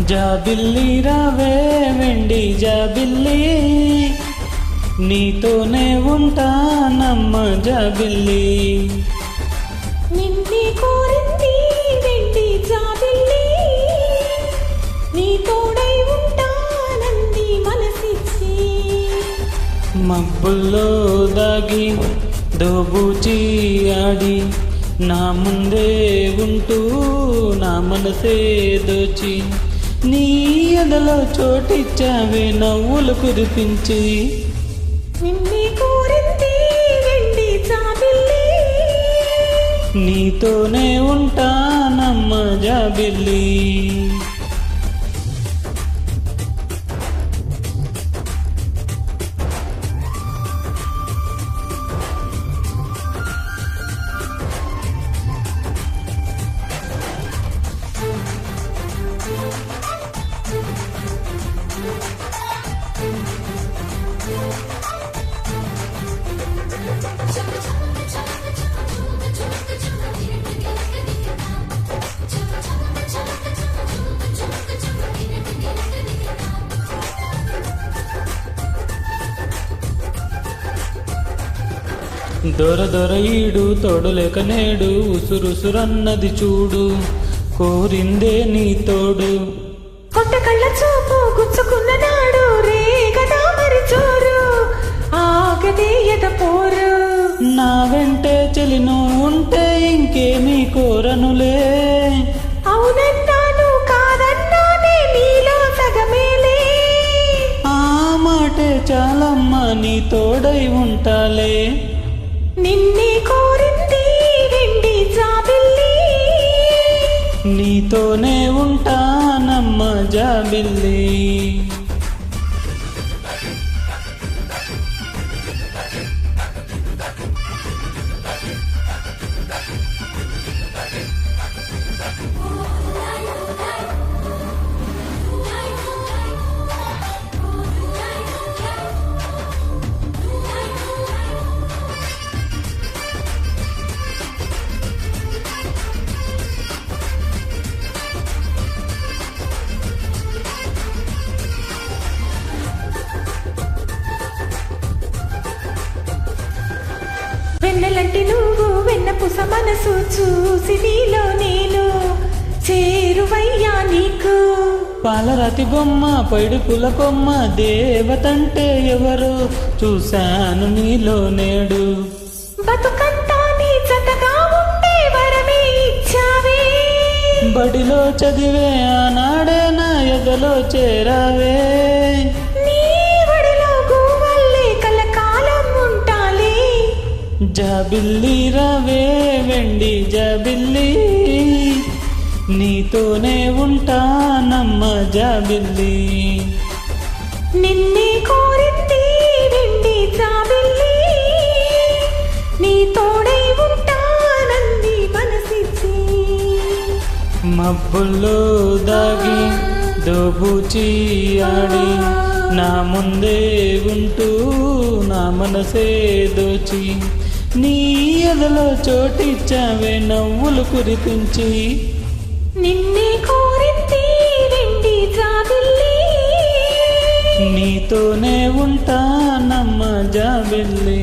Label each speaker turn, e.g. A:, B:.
A: జాబిల్లి రావే వెండి జాబిల్లి, నీతోనే ఉంటానమ్మ జాబిల్లి.
B: నిన్నే కోరింది వెండి జాబిల్లి, నీ తోడై ఉంటానంది మనసిచ్చి.
A: మబ్బుల్లో దాగి దోబూచి ఆడి నా ముందే ఉంటూ నా మనసే దోచి, నీ ఎదలో చోటిచ్చావే నవ్వులు కురిపించి.
B: నిన్నే కోరింది వెండి జాబిల్లి,
A: నీతోనే ఉంటానమ్మ జాబిల్లి. దొర దొర ఈడు తోడులేక నేడు ఉసురుసురన్నది చూడు, కోరిందే నీ తోడు.
B: కొట్ట కళ్ళ చూపు గుచ్చుకున్న నాడు రే కదా మరి చోరు, ఆగదే ఎద పోరు.
A: నా వెంటే చెలి నువ్వు ఉంటే ఇంకేమీ కోరనులే.
B: అవునన్నాను కాదన్నానే నీలో సగమేలే.
A: ఆ మాటే చాలమ్మా నీ తోడై ఉంటాలే.
B: నిన్నే కోరింది వెండి జాబిల్లి,
A: నీతోనే ఉంటానమ్మ జాబిల్లి.
B: వెన్నెలంటి నువ్వు వెన్నపూస మనసు చూసి నీలో నేను చేరువయ్యా నీకు.
A: పాలరాతి బొమ్మ పైడి పుల కొమ్మ దేవతంటే ఎవరు చూశాను నీలో నేడు.
B: బతుకంతా నీ జతగా ఉండే వరమే ఇచ్చావే,
A: బడిలో చదివే ఆనాడే నా ఎదలో చేరావే.
B: నీ వడిలో గువ్వల్లే కలకాలం ఉంటాలే.
A: జాబిల్లి రావే వెండి జాబిల్లి, నీతోనే ఉంటానమ్మ జాబిల్లి.
B: నిన్నే కోరింది వెండి జాబిల్లి, నీ తోడై ఉంటానంది మనసిచ్చి.
A: మబ్బుల్లో దాగి దోబూచి ఆడి నా ముందే ఉంటూ నా మనసే దోచి, నీ ఎదలో చోటిచ్చావే నవ్వులు కురిపించి.
B: నిన్నే కోరింది వెండి జాబిల్లి,
A: నీతోనే ఉంటానమ్మ జాబిల్లి.